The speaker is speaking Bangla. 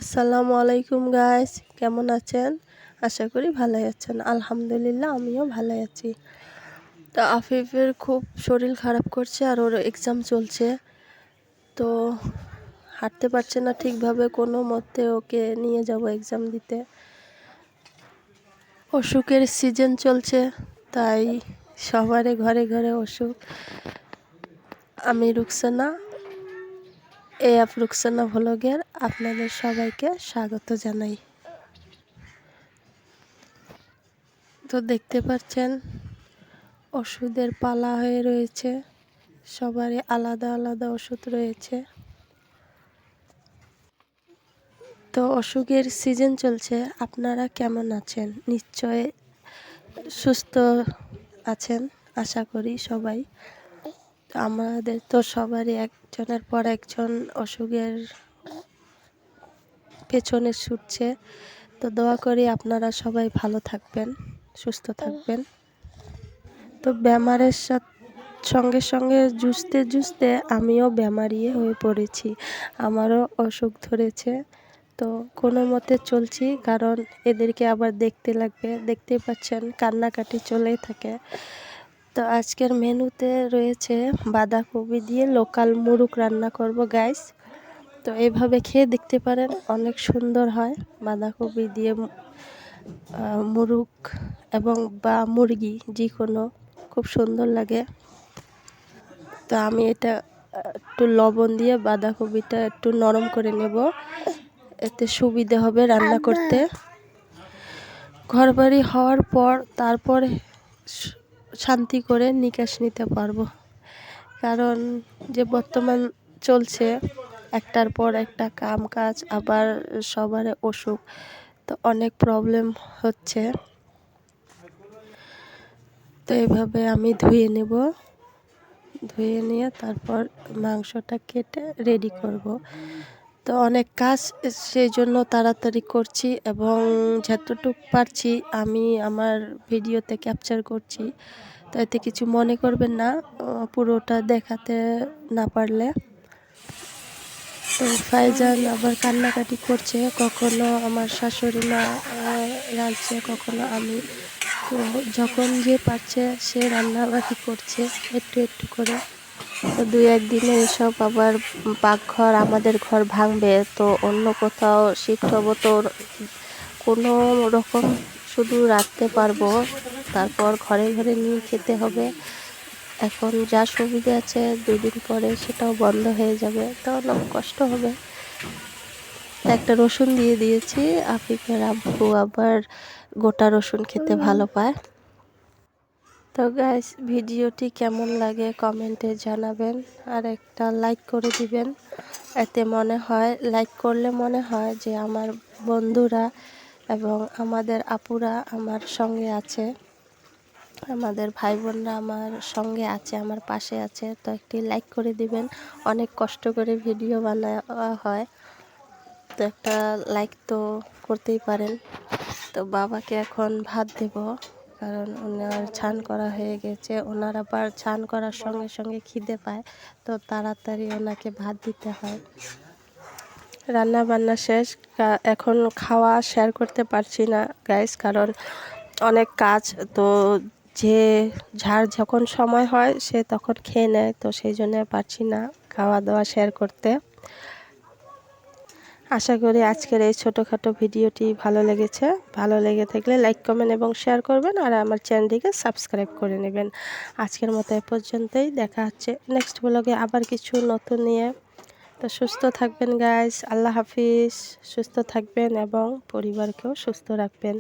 আসসালামু আলাইকুম গাইস, কেমন আছেন? আশা করি ভালোই আছেন। আলহামদুলিল্লাহ আমিও ভালোই আছি। তো আফিফের খুব শরীর খারাপ করছে আর ওর এক্সাম চলছে, তো হাঁটতে পারছে না ঠিকভাবে। কোনো মতে ওকে নিয়ে যাব এক্সাম দিতে। অসুখের সিজন চলছে, তাই সবারই ঘরে ঘরে অসুখ। আমি রুকসানা, এফ রুকসানা ভ্লগের আপনাদের সবাইকে স্বাগত জানাই। তো দেখতে পাচ্ছেন ওষুধের পালা হয়ে রয়েছে, সবারই আলাদা আলাদা ওষুধ রয়েছে। তো অসুখের সিজন চলছে, আপনারা কেমন আছেন? নিশ্চয় সুস্থ আছেন আশা করি সবাই। আমাদের তো সবারই একজনের পর একজন অসুখের পেছনে ছুটছে। তো দোয়া করি আপনারা সবাই ভালো থাকবেন, সুস্থ থাকবেন। তো বেমারের সঙ্গে সঙ্গে জুঝতে আমিও বেমারি হয়ে পড়েছি, আমারও অসুখ ধরেছে। তো কোনো মতে চলছি, কারণ এদেরকে আবার দেখতে লাগবে। দেখতেই পাচ্ছেন কান্নাকাটি চলেই থাকে। তো আজকের মেনুতে রয়েছে বাঁধাকপি দিয়ে লোকাল মুরগ রান্না করব গাইস। তো এইভাবে খেয়ে দেখতে পারেন, অনেক সুন্দর হয়। বাঁধাকপি দিয়ে মুরগ এবং বা মুরগি যে কোনো খুব সুন্দর লাগে। তো আমি এটা একটু লবণ দিয়ে বাঁধাকপিটা একটু নরম করে নেব, এতে সুবিধা হবে রান্না করতে। ঘরবাড়ি হওয়ার পর তারপর শান্তি করে নিকাশ নিতে পারবো, কারণ যে বর্তমান চলছে একটার পর একটা কাম কাজ, আবার সবার অসুখ, তো অনেক প্রবলেম হচ্ছে। তো এভাবে আমি ধুয়ে নেব, ধুয়ে নিয়ে তারপর মাংসটা কেটে রেডি করব। তো অনেক কাজ, সেই জন্য তাড়াতাড়ি করছি এবং যতটুকু পারছি আমি আমার ভিডিওতে ক্যাপচার করছি। তো এতে কিছু মনে করবেন না পুরোটা দেখাতে না পারলে। তো ফাইজান আবার কান্নাকাটি করছে, কখনো আমার শাশুড়ি মা রাঁধছে, কখনো আমি। তো যখন যে পারছে সে রান্নাবাড়ি করছে একটু একটু করে। তো দুই একদিনে এসব আবার পাকঘর আমাদের ঘর ভাঙবে, তো অন্য কোথাও শিফট হবো। তো কোনো রকম শুধু রাখতে পারবো, তারপর ঘরে ঘরে নিয়ে খেতে হবে। এখন যা সুবিধা আছে 2 দিন পরে সেটাও বন্ধ হয়ে যাবে, তো অনেক কষ্ট হবে। একটা রসুন দিয়ে দিয়েছি, আফিফের আব্বু আবার গোটা রসুন খেতে ভালো পায়। তো গাইস, ভিডিওটি কেমন লাগে কমেন্টে জানাবেন, আর একটা লাইক করে দিবেন। এতে মনে হয়, লাইক করলে মনে হয় যে আমার বন্ধুরা এবং আমাদের আপুরা আমার সঙ্গে আছে, আমাদের ভাই বোনরা আমার সঙ্গে আছে, আমার পাশে আছে। তো একটি লাইক করে দিবেন, অনেক কষ্ট করে ভিডিও বানানো হয়, তো একটা লাইক তো করতেই পারেন। তো বাবাকে এখন ভাত দেব, কারণ ওনার ছান করা হয়ে গেছে। ওনার আবার ছান করার সঙ্গে সঙ্গে খিদে পায়, তো তাড়াতাড়ি ওনাকে ভাত দিতে হয়। রান্না বান্না শেষ, এখন খাওয়া শেয়ার করতে পারছি না গাইস, কারণ অনেক কাজ। তো যে যার যখন সময় হয় সে তখন খেয়ে নেয়, তো সেই জন্য পারছি না খাওয়া দাওয়া শেয়ার করতে। আশা করি আজকের এই ছোটোখাটো ভিডিওটি ভালো লেগেছে। ভালো লেগে থাকলে লাইক কমেন্ট এবং শেয়ার করবেন, আর আমার চ্যানেলটিকে সাবস্ক্রাইব করে নেবেন। আজকের মতো এ পর্যন্তই, দেখা হচ্ছে নেক্সট ব্লগে আবার কিছু নতুন নিয়ে। তো সুস্থ থাকবেন গাইস, আল্লাহ হাফিজ। সুস্থ থাকবেন এবং পরিবারকেও সুস্থ রাখবেন।